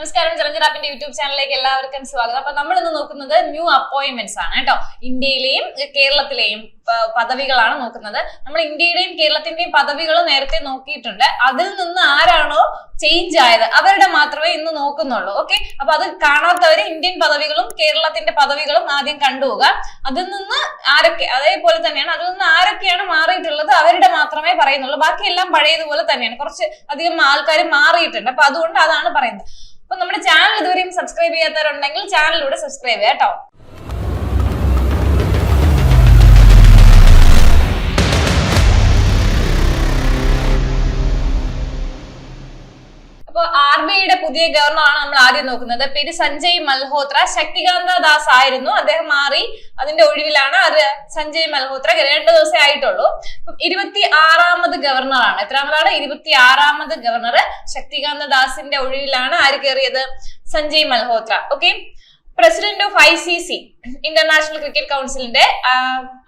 നമസ്കാരം, ജലഞ്ചറാപ്പിന്റെ യൂട്യൂബ് ചാനലിലേക്ക് എല്ലാവർക്കും സ്വാഗതം. അപ്പൊ നമ്മൾ ഇന്ന് നോക്കുന്നത് ന്യൂ അപ്പോയിന്റ്മെന്റ്സ് ആണ് കേട്ടോ. ഇന്ത്യയിലെയും കേരളത്തിലെയും പദവികളാണ് നോക്കുന്നത്. നമ്മൾ ഇന്ത്യയുടെയും കേരളത്തിന്റെയും പദവികൾ നേരത്തെ നോക്കിയിട്ടുണ്ട്. അതിൽ നിന്ന് ആരാണോ ചേഞ്ച് ആയത് അവരുടെ മാത്രമേ ഇന്ന് നോക്കുന്നുള്ളൂ. ഓക്കെ, അപ്പൊ അത് കാണാത്തവര് ഇന്ത്യൻ പദവികളും കേരളത്തിന്റെ പദവികളും ആദ്യം കണ്ടുപോകുക. അതിൽ നിന്ന് ആരൊക്കെ, അതേപോലെ തന്നെയാണ്, അതിൽ നിന്ന് ആരൊക്കെയാണ് മാറിയിട്ടുള്ളത് അവരുടെ മാത്രമേ പറയുന്നുള്ളൂ. ബാക്കിയെല്ലാം പഴയതുപോലെ തന്നെയാണ്. കുറച്ച് അധികം ആൾക്കാർ മാറിയിട്ടുണ്ട്. അപ്പൊ അതുകൊണ്ട് അതാണ് പറയുന്നത്. അപ്പൊ നമ്മുടെ ചാനൽ ഇതുവരെയും സബ്സ്ക്രൈബ് ചെയ്യാത്തവരുണ്ടെങ്കിൽ ചാനലിലൂടെ സബ്സ്ക്രൈബ് ചെയ്യാം കേട്ടോ. അപ്പൊ RBIയുടെ പുതിയ ഗവർണറാണ് നമ്മൾ ആദ്യം നോക്കുന്നത്. പേര് സഞ്ജയ് മൽഹോത്ര. ശക്തികാന്ത ദാസ് ആയിരുന്നു, അദ്ദേഹം മാറി. അതിന്റെ ഒഴിവിലാണ് അത് സഞ്ജയ് മൽഹോത്ര. 2 ദിവസമേ ആയിട്ടുള്ളൂ. 26ാമത് ഗവർണറാണ്. എത്രാമതാണ്? 26ാമത് ഗവർണർ. ശക്തികാന്ത ദാസിന്റെ ഒഴിവിലാണ് ആര് കയറിയത്? Sanjay Malhotra. Okay, president of ICC international cricket കൗൺസിലിന്റെ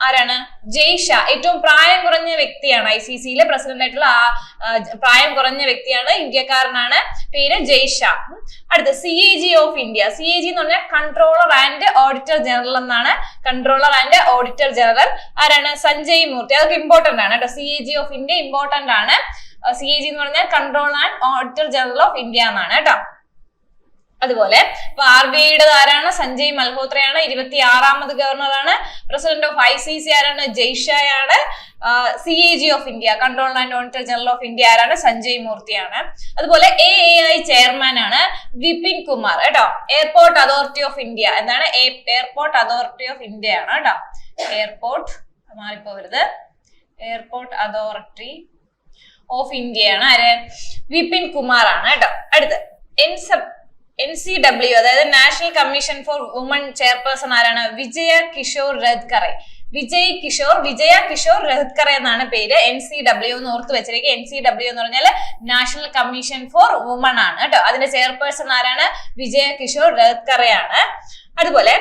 ആരാണ്? ജയ് ഷാ. ഏറ്റവും പ്രായം കുറഞ്ഞ വ്യക്തിയാണ്. ICCയിലെ പ്രസിഡന്റ് ആയിട്ടുള്ള പ്രായം കുറഞ്ഞ വ്യക്തിയാണ്, ഇന്ത്യക്കാരനാണ്. പേര് ജയ് ഷാ. അടുത്ത CAG ഓഫ് ഇന്ത്യ. CAG എന്ന് പറഞ്ഞാൽ കൺട്രോളർ ആൻഡ് ഓഡിറ്റർ ജനറൽ എന്നാണ്. കൺട്രോളർ ആൻഡ് ഓഡിറ്റർ ജനറൽ ആരാണ്? സഞ്ജയ് മൂർത്തി. അതൊക്കെ ഇമ്പോർട്ടന്റ് ആണ് കേട്ടോ. CAG ഓഫ് ഇന്ത്യ ഇമ്പോർട്ടന്റ് ആണ്. CAG എന്ന് പറഞ്ഞാൽ controller and auditor general of India എന്നാണ് കേട്ടോ. അതുപോലെ ഇപ്പൊ RBIയുടെ ആരാണ്? സഞ്ജയ് മൽഹോത്രയാണ്. 26ാമത് ഗവർണറാണ്. പ്രസിഡന്റ് ഓഫ് ICC ആരാണ്? ജയ് ഷായാണ്. CAG of India controller and auditor general of India ആരാണ്? സഞ്ജയ് മൂർത്തിയാണ്. അതുപോലെ AAI ചെയർമാൻ ആണ് വിപിൻ കുമാർ കേട്ടോ. Airport authority of India. എന്താണ്? എയർപോർട്ട് അതോറിറ്റി ഓഫ് ഇന്ത്യ ആണ് കേട്ടോ. എയർപോർട്ട് മാറിപ്പോവരുത്. എയർപോർട്ട് അതോറിറ്റി ഓഫ് ഇന്ത്യ ആണ് ആര്? വിപിൻ കുമാർ ആണ് കേട്ടോ. അടുത്ത് NCW അതായത് national commission for woman chairperson ആരാണ്? വിജയ കിഷോർ രത്കറെ. വിജയ കിഷോർ രത്കറെ എന്നാണ് പേര്. NCW എന്ന് ഓർത്ത് വെച്ചിരിക്കുക. NCW എന്ന് പറഞ്ഞാൽ നാഷണൽ കമ്മീഷൻ ഫോർ വുമൺ ആണ് കേട്ടോ. അതിന്റെ ചെയർപേഴ്സൺ ആരാണ്? വിജയ കിഷോർ രത്കറെ ആണ്. അതുപോലെ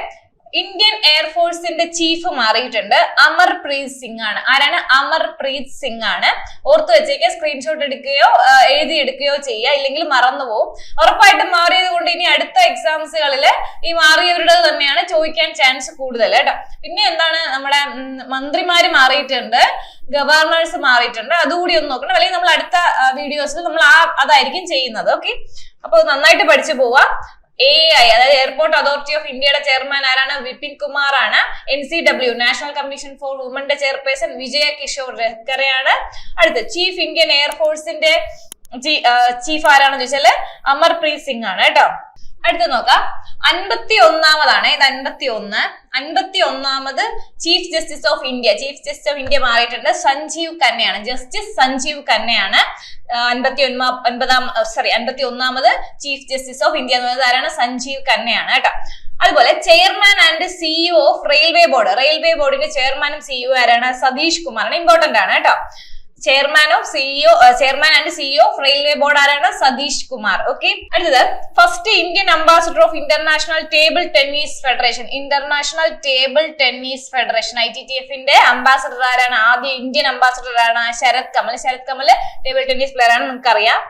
ഇന്ത്യൻ എയർഫോഴ്സിന്റെ ചീഫ് മാറിയിട്ടുണ്ട്. അമർപ്രീത് സിംഗ് ആണ്. ആരാണ്? അമർപ്രീത് സിംഗ് ആണ്. ഓർത്ത് വെച്ചേക്ക്. സ്ക്രീൻഷോട്ട് എടുക്കുകയോ എഴുതിയെടുക്കുകയോ ചെയ്യുക, ഇല്ലെങ്കിൽ മറന്നുപോകും. ഉറപ്പായിട്ടും മാറിയത് കൊണ്ട് ഇനി അടുത്ത എക്സാംസുകളിൽ ഈ മാറിയവരുടെ തന്നെയാണ് ചോദിക്കാൻ ചാൻസ് കൂടുതൽ കേട്ടോ. പിന്നെ എന്താണ്? നമ്മുടെ മന്ത്രിമാര് മാറിയിട്ടുണ്ട്, ഗവർണേഴ്സ് മാറിയിട്ടുണ്ട്. അതുകൂടി ഒന്ന് നോക്കണം. അല്ലെങ്കിൽ നമ്മൾ അടുത്ത വീഡിയോസിൽ നമ്മൾ അതായിരിക്കും ചെയ്യുന്നത്. ഓക്കെ, അപ്പൊ നന്നായിട്ട് പഠിച്ചു പോവാ. AAI അതായത് എയർപോർട്ട് അതോറിറ്റി ഓഫ് ഇന്ത്യയുടെ ചെയർമാൻ ആരാണ്? വിപിൻ കുമാർ ആണ്. NCW നാഷണൽ കമ്മീഷൻ ഫോർ വുമന്റെ ചെയർപേഴ്സൺ വിജയ കിഷോർ രത്കറെ ആണ്. അടുത്ത് ചീഫ് ഇന്ത്യൻ എയർഫോഴ്സിന്റെ ചീഫ് ആരാണെന്ന് ചോദിച്ചാല് അമർപ്രീത് സിംഗ് ആണ് കേട്ടോ. അടുത്ത് നോക്കാം. 51ാമതാണ്. ഇത് 51ാമത് chief justice of India. Chief justice of India മാറിയിട്ടുണ്ട്. സഞ്ജീവ് ഖന്നയാണ്. ജസ്റ്റിസ് സഞ്ജീവ് ഖന്നയാണ് 51ാമത് ചീഫ് ജസ്റ്റിസ് ഓഫ് ഇന്ത്യ എന്ന് പറയുന്നത് ആരാണ്? സഞ്ജീവ് ഖന്നയാണ് കേട്ടോ. അതുപോലെ chairman and CEO of railway board. Railway ബോർഡിന്റെ ചെയർമാനും CEO ആരാണ്? സതീഷ് കുമാറാണ്. ഇമ്പോർട്ടന്റ് ആണ് കേട്ടോ. Chairman and CEO of railway board ആരാണ്? സതീഷ് കുമാർ. ഓക്കെ, അടുത്തത് first Indian ambassador of international table tennis federation. International table tennis federation ITTF-ന്റെ ambassador ആരാണ്? ആദ്യ ഇന്ത്യൻ അംബാസിഡർ ആണ് Sharath Kamal. Sharath Kamal table tennis player ആണ്, നമുക്കറിയാം.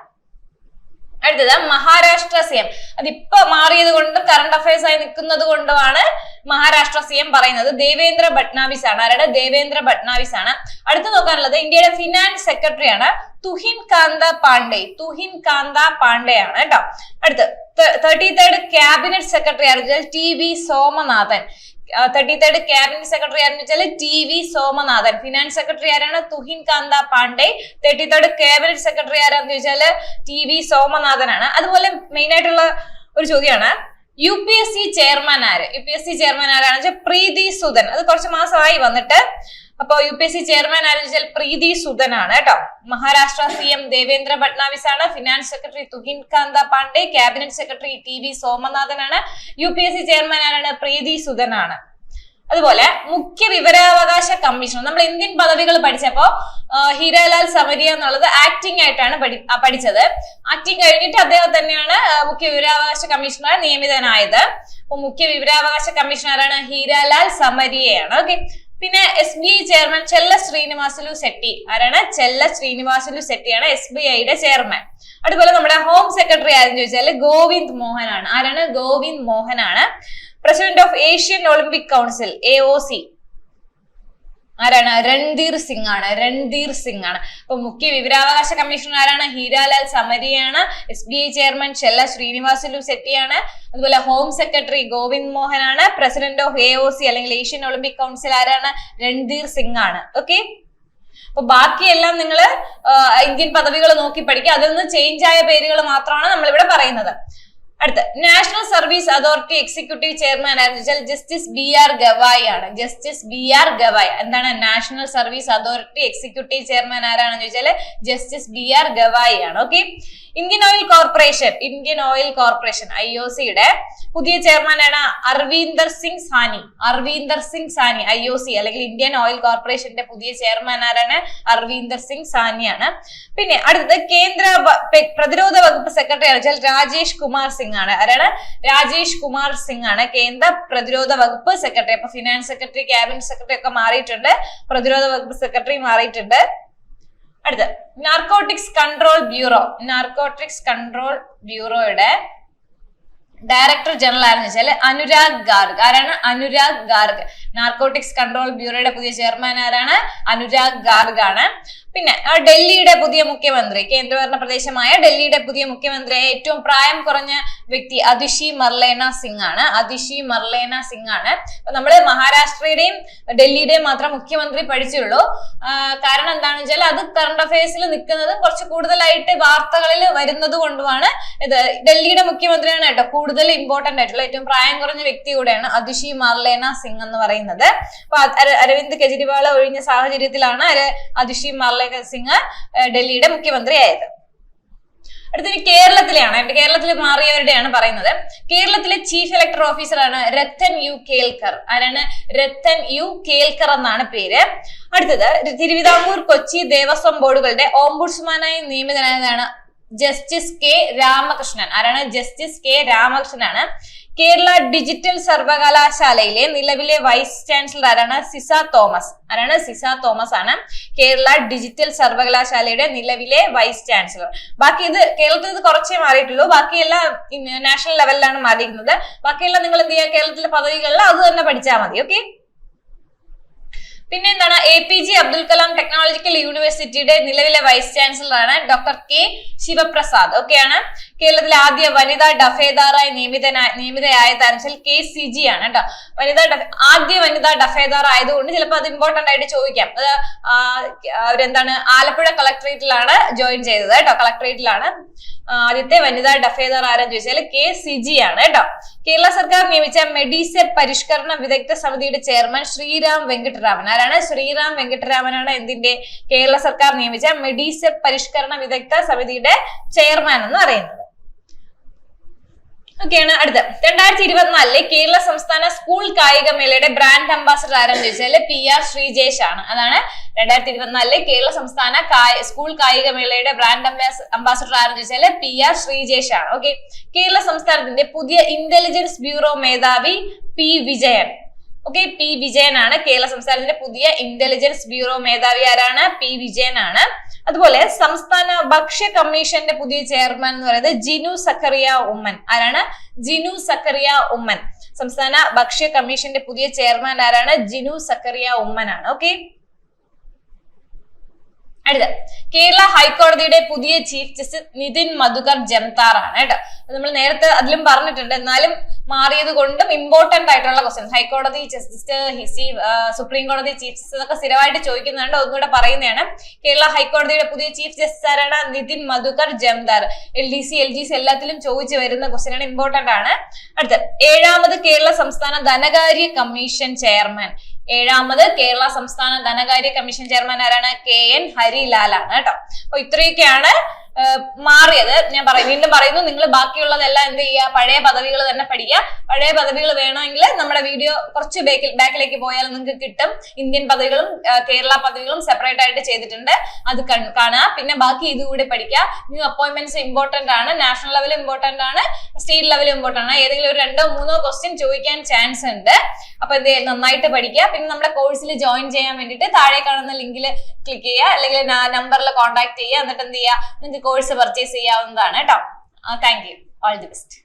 അടുത്തത് മഹാരാഷ്ട്ര CM. അതിപ്പോ മാറിയത് കൊണ്ടും കറണ്ട് അഫയേഴ്സ് ആയി നിൽക്കുന്നത് കൊണ്ടുമാണ് മഹാരാഷ്ട്ര CM പറയുന്നത്. ദേവേന്ദ്ര ഫഡ്നാവിസ് ആണ്. ആരുടെ? ദേവേന്ദ്ര ഫഡ്നാവിസ് ആണ്. അടുത്ത് നോക്കാനുള്ളത് ഇന്ത്യയുടെ ഫിനാൻസ് സെക്രട്ടറി ആണ് തുഹിൻ കാന്ത പാണ്ഡെ. തുഹിൻ കാന്ത പാണ്ഡെ ആണ് കേട്ടോ. അടുത്ത് 33rd ക്യാബിനറ്റ് സെക്രട്ടറി ആണെന്ന് വെച്ചാൽ TV Somanathan. 33rd cabinet secretary ആരെന്ന് വെച്ചാൽ TV സോമനാഥൻ. ഫിനാൻസ് സെക്രട്ടറി ആരാണ്? Tuhin Kanta Pandey. 33rd cabinet secretary ആരാന്ന് ചോദിച്ചാൽ TV സോമനാഥനാണ്. അതുപോലെ മെയിൻ ആയിട്ടുള്ള ഒരു ചോദ്യമാണ് UPSC ചെയർമാൻ ആര്? UPSC ചെയർമാൻ ആരാണെന്ന് വെച്ചാൽ പ്രീതി സുധൻ. അത് കുറച്ച് മാസമായി വന്നിട്ട്. അപ്പൊ UPSC ചെയർമാൻ ആരെന്ന് വെച്ചാൽ പ്രീതി സുധൻ ആണ് കേട്ടോ. മഹാരാഷ്ട്ര CM ദേവേന്ദ്ര ഫഡ്നാവിസ് ആണ്. Finance secretary Tuhin Kanta Pandey. Cabinet secretary TV Somanathan ആണ്. UPSC ചെയർമാൻ ആരാണ്? പ്രീതി സുധൻ ആണ്. അതുപോലെ മുഖ്യ വിവരാവകാശ കമ്മീഷൻ. നമ്മൾ ഇന്ത്യൻ പദവികൾ പഠിച്ചപ്പോ ഹീരാലാൽ സമരിയ എന്നുള്ളത് ആക്ടിംഗ് ആയിട്ടാണ് പഠിച്ചത്. ആക്ടിംഗ് കഴിഞ്ഞിട്ട് അദ്ദേഹം തന്നെയാണ് മുഖ്യ വിവരാവകാശ കമ്മീഷണർ നിയമിതനായത്. അപ്പൊ മുഖ്യ വിവരാവകാശ കമ്മീഷണറാണ് ഹീരാലാൽ സമരിയയാണ്. ഓക്കെ, പിന്നെ SBI ചെയർമാൻ ചെല്ല ശ്രീനിവാസുലു ശെട്ടി. ആരാണ്? ചെല്ല ശ്രീനിവാസുലു ശെട്ടിയാണ് SBIയുടെ ചെയർമാൻ. അതുപോലെ നമ്മുടെ ഹോം സെക്രട്ടറി ആരെന്ന് ചോദിച്ചാൽ ഗോവിന്ദ് മോഹൻ ആണ്. ആരാണ്? ഗോവിന്ദ് മോഹൻ ആണ്. President of Asian Olympic council AOC ആരാണ്? രൺധീർ സിംഗ് ആണ്. രൺധീർ സിംഗ് ആണ്. അപ്പൊ മുഖ്യ വിവരാവകാശ കമ്മീഷണർ ആരാണ്? ഹീരാലാൽ സമരിയാണ്. SBI ചെയർമാൻ ചെല്ല ശ്രീനിവാസുലു ശെട്ടിയാണ്. അതുപോലെ ഹോം സെക്രട്ടറി ഗോവിന്ദ് മോഹൻ ആണ്. പ്രസിഡന്റ് ഓഫ് AOC അല്ലെങ്കിൽ ഏഷ്യൻ ഒളിമ്പിക് കൗൺസിൽ ആരാണ്? രൺധീർ സിംഗ് ആണ്. ഓക്കെ, അപ്പൊ ബാക്കിയെല്ലാം നിങ്ങൾ ഇന്ത്യൻ പദവികൾ നോക്കി പഠിക്കുക. അതിൽ നിന്ന് ചേഞ്ച് ആയ പേരുകൾ മാത്രമാണ് നമ്മൾ ഇവിടെ പറയുന്നത്. അടുത്ത national service authority executive chairman ആരെന്ന് വെച്ചാൽ ജസ്റ്റിസ് BR ഗവായി ആണ്. Justice BR Gavai. എന്താണ് national service authority executive chairman ആരാണെന്ന് ചോദിച്ചാൽ ജസ്റ്റിസ് BR ഗവായി ആണ്. ഓക്കെ, ഇന്ത്യൻ ഓയിൽ കോർപ്പറേഷൻ IOCയുടെ പുതിയ ചെയർമാനാണ് അർവീന്ദർ സിംഗ് സാനി. അർവീന്ദർ സിംഗ് സാനി IOC അല്ലെങ്കിൽ ഇന്ത്യൻ ഓയിൽ കോർപ്പറേഷന്റെ പുതിയ ചെയർമാൻ ആരാണ്? അർവീന്ദർ സിംഗ് സാനിയാണ്. പിന്നെ അടുത്തത് കേന്ദ്ര പ്രതിരോധ വകുപ്പ് സെക്രട്ടറി ആണ് വെച്ചാൽ രാജേഷ് കുമാർ സിംഗ് ആണ്. ആരാണ്? രാജേഷ് കുമാർ സിംഗ് ആണ് കേന്ദ്ര പ്രതിരോധ വകുപ്പ് സെക്രട്ടറി. അപ്പൊ ഫിനാൻസ് സെക്രട്ടറി, ക്യാബിനറ്റ് സെക്രട്ടറി ഒക്കെ മാറിയിട്ടുണ്ട്. പ്രതിരോധ വകുപ്പ് സെക്രട്ടറി മാറിയിട്ടുണ്ട്. അടുത്ത നാർക്കോട്ടിക്സ് കൺട്രോൾ ബ്യൂറോയുടെ ഡയറക്ടർ ജനറൽ ആരെന്ന് വെച്ചാൽ അനുരാഗ് ഗാർഗ്. ആരാണ്? അനുരാഗ് ഗാർഗ്. നാർക്കോട്ടിക്സ് കൺട്രോൾ ബ്യൂറോയുടെ പുതിയ ചെയർമാൻ ആരാണ്? അനുരാഗ് ഗാർഗ് ആണ്. പിന്നെ ഡൽഹിയുടെ പുതിയ മുഖ്യമന്ത്രി, കേന്ദ്രഭരണ പ്രദേശമായ ഡൽഹിയുടെ പുതിയ മുഖ്യമന്ത്രിയായ ഏറ്റവും പ്രായം കുറഞ്ഞ വ്യക്തി അതിഷി മർലേന സിംഗ് ആണ്. അതിഷി മർലേന സിംഗ് ആണ്. നമ്മള് മഹാരാഷ്ട്രയുടെയും ഡൽഹിയുടെയും മാത്രം മുഖ്യമന്ത്രി പഠിച്ചുള്ളൂ. കാരണം എന്താണെന്ന് വെച്ചാൽ അത് കറണ്ട് അഫയേഴ്സിൽ നിൽക്കുന്നത് കുറച്ച് കൂടുതലായിട്ട് വാർത്തകളിൽ വരുന്നത് കൊണ്ടുമാണ്. ഇത് ഡൽഹിയുടെ മുഖ്യമന്ത്രിയാണ് കേട്ടോ കൂടുതൽ ഇമ്പോർട്ടന്റ് ആയിട്ടുള്ള ഏറ്റവും പ്രായം കുറഞ്ഞ വ്യക്തി കൂടെയാണ് അതിഷി മർലേന സിംഗ് എന്ന് പറയുന്നത്. അപ്പൊ അരവിന്ദ് കെജ്രിവാൾ ഒഴിഞ്ഞ സാഹചര്യത്തിലാണ് അതിഷി മർലേന സിംഗ് ഡൽഹിയുടെ മുഖ്യമന്ത്രി ആയത്. അടുത്തത് കേരളത്തിലെയാണ്. കേരളത്തിൽ മാറിയവരുടെയാണ് പറയുന്നത്. കേരളത്തിലെ ചീഫ് ഇലക്ടർ ഓഫീസറാണ് രത്തൻ യു കേൽക്കർ. ആരാണ്? രത്തൻ യു കേൽക്കർ എന്നാണ് പേര്. അടുത്തത് തിരുവിതാംകൂർ കൊച്ചി ദേവസ്വം ബോർഡുകളുടെ ഓംബുഡ്സ്മാനായി നിയമിതനായതാണ് ജസ്റ്റിസ് K രാമകൃഷ്ണൻ. ആരാണ്? ജസ്റ്റിസ് K രാമകൃഷ്ണൻ ആണ്. കേരള ഡിജിറ്റൽ സർവകലാശാലയിലെ നിലവിലെ വൈസ് ചാൻസലർ ആരാണ്? സിസ തോമസ്. ആരാണ്? സിസ തോമസ് ആണ് കേരള ഡിജിറ്റൽ സർവകലാശാലയുടെ നിലവിലെ വൈസ് ചാൻസലർ. ബാക്കി ഇത് കേരളത്തിൽ ഇത് കുറച്ചേ മാറിയിട്ടുള്ളൂ. ബാക്കിയെല്ലാം നാഷണൽ ലെവലിലാണ് മാറിയിരിക്കുന്നത്. ബാക്കിയെല്ലാം നിങ്ങൾ എന്ത് ചെയ്യുക? കേരളത്തിലെ പദവികളിൽ അത് തന്നെ പഠിച്ചാൽ മതി. ഓക്കെ, പിന്നെ എന്താണ്? APJ അബ്ദുൽ കലാം ടെക്നോളജിക്കൽ യൂണിവേഴ്സിറ്റിയുടെ നിലവിലെ വൈസ് ചാൻസലർ ആണ് ഡോക്ടർ K ശിവപ്രസാദ്. ഓക്കെയാണ്. കേരളത്തിലെ ആദ്യ വനിതാ ഡഫേദാറായി നിയമിതയായതാണെന്ന് KCG ആണ് കേട്ടോ. ആദ്യ വനിതാ ഡഫേദാർ ആയതുകൊണ്ട് ചിലപ്പോൾ അത് ഇമ്പോർട്ടന്റ് ആയിട്ട് ചോദിക്കാം. അത് അവരെന്താണ് ആലപ്പുഴ കളക്ടറേറ്റിലാണ് ജോയിൻ ചെയ്തത് കേട്ടോ. കളക്ടറേറ്റിലാണ് ആദ്യത്തെ വനിതാ ഡഫേദാർ ആരെന്ന് ചോദിച്ചാൽ KCG ആണ് കേട്ടോ. കേരള സർക്കാർ നിയമിച്ച മെഡിസെപ് പരിഷ്കരണ വിദഗ്ധ സമിതിയുടെ ചെയർമാൻ ശ്രീറാം വെങ്കിട്ടരാമൻ. ആരാണ്? ശ്രീറാം വെങ്കിട്ടരാമനാണ് എന്തിന്റെ? കേരള സർക്കാർ നിയമിച്ച മെഡിസെപ് പരിഷ്കരണ വിദഗ്ധ സമിതിയുടെ ചെയർമാൻ എന്ന് പറയുന്നത്. ഓക്കെയാണ്. അടുത്ത 2024 കേരള സംസ്ഥാന സ്കൂൾ കായികമേളയുടെ ബ്രാൻഡ് അംബാസഡർ ആരെന്ന് ചോദിച്ചാൽ PR ശ്രീജേഷ് ആണ്. അതാണ് 2024 കേരള സംസ്ഥാന സ്കൂൾ കായികമേളയുടെ ബ്രാൻഡ് അംബാസഡർ ആരെന്ന് ചോദിച്ചാൽ PR ശ്രീജേഷ് ആണ്. ഓക്കെ, കേരള സംസ്ഥാനത്തിന്റെ പുതിയ ഇന്റലിജൻസ് ബ്യൂറോ മേധാവി P Vijayan. Okay, P Vijayan ആണ് കേരള സംസ്ഥാനത്തിന്റെ പുതിയ ഇന്റലിജൻസ് ബ്യൂറോ മേധാവി. ആരാണ്? P വിജയൻ ആണ്. അതുപോലെ സംസ്ഥാന ഭക്ഷ്യ കമ്മീഷന്റെ പുതിയ ചെയർമാൻ എന്ന് പറയുന്നത് ജിനു സക്കറിയ ഉമ്മൻ. ആരാണ്? ജിനു സക്കറിയ ഉമ്മൻ. സംസ്ഥാന ഭക്ഷ്യ കമ്മീഷന്റെ പുതിയ ചെയർമാൻ ആരാണ്? ജിനു സക്കറിയ ഉമ്മൻ ആണ്. ഓക്കെ, അടുത്ത കേരള ഹൈക്കോടതിയുടെ പുതിയ ചീഫ് ജസ്റ്റിസ് നിതിൻ മധുകർ ജംതാർ ആണ് കേട്ടോ. നമ്മൾ നേരത്തെ അതിലും പറഞ്ഞിട്ടുണ്ട്, എന്നാലും മാറിയത് കൊണ്ടും ഇമ്പോർട്ടന്റ് ആയിട്ടുള്ള ക്വസ്റ്റ്യൻ. ഹൈക്കോടതി ജസ്റ്റിസ്, സുപ്രീം കോടതി ചീഫ് ജസ്റ്റിസ് എന്നൊക്കെ സ്ഥിരമായിട്ട് ചോദിക്കുന്നുണ്ട്. ഒന്നുകൂടെ പറയുന്നതാണ്. കേരള ഹൈക്കോടതിയുടെ പുതിയ ചീഫ് ജസ്റ്റിസ് ആരാണ്? നിതിൻ മധുകർ ജംതാർ. LDC LGC എല്ലാത്തിലും ചോദിച്ചു വരുന്ന ക്വസ്റ്റ്യൻ ആണ്, ഇമ്പോർട്ടന്റ് ആണ്. അടുത്ത 7ാമത് കേരള സംസ്ഥാന ധനകാര്യ കമ്മീഷൻ ചെയർമാൻ. 7ാമത് കേരള സംസ്ഥാന ധനകാര്യ കമ്മീഷൻ ചെയർമാൻ ആരാണ്? KN ഹരിലാൽ ആണ് കേട്ടോ. അപ്പൊ ഇത്രയൊക്കെയാണ് മാറിയത്. ഞാൻ വീണ്ടും പറയുന്നു, നിങ്ങൾ ബാക്കിയുള്ളതെല്ലാം എന്ത് ചെയ്യുക, പഴയ പദവികൾ തന്നെ പഠിക്കുക. പഴയ പദവികൾ വേണമെങ്കിൽ നമ്മുടെ വീഡിയോ കുറച്ച് ബാക്കിലേക്ക് പോയാൽ നിങ്ങൾക്ക് കിട്ടും. ഇന്ത്യൻ പദവികളും കേരള പദവികളും സെപ്പറേറ്റ് ആയിട്ട് ചെയ്തിട്ടുണ്ട്, അത് കാണുക. പിന്നെ ബാക്കി ഇതുകൂടി പഠിക്കുക. ന്യൂ അപ്പോയിന്റ്മെന്റ്സ് ഇമ്പോർട്ടന്റ് ആണ്, നാഷണൽ ലെവൽ ഇമ്പോർട്ടന്റ് ആണ്, സ്റ്റേറ്റ് ലെവൽ ഇമ്പോർട്ടന്റ് ആണ്. ഏതെങ്കിലും ഒരു 2-3 ക്വസ്റ്റ്യൻ ചോദിക്കാൻ ചാൻസ് ഉണ്ട്. അപ്പൊ ഇത് നന്നായിട്ട് പഠിക്കുക. പിന്നെ നമ്മുടെ കോഴ്സിൽ ജോയിൻ ചെയ്യാൻ വേണ്ടിയിട്ട് താഴെ കാണുന്ന ലിങ്കിൽ ക്ലിക്ക് ചെയ്യുക, അല്ലെങ്കിൽ നമ്പറിൽ കോൺടാക്ട് ചെയ്യുക. എന്നിട്ട് എന്ത് ചെയ്യുക, നിങ്ങൾക്ക് കോഴ്സ് പർച്ചേസ് ചെയ്യാവുന്നതാണ് കേട്ടോ. Thank you, all the best.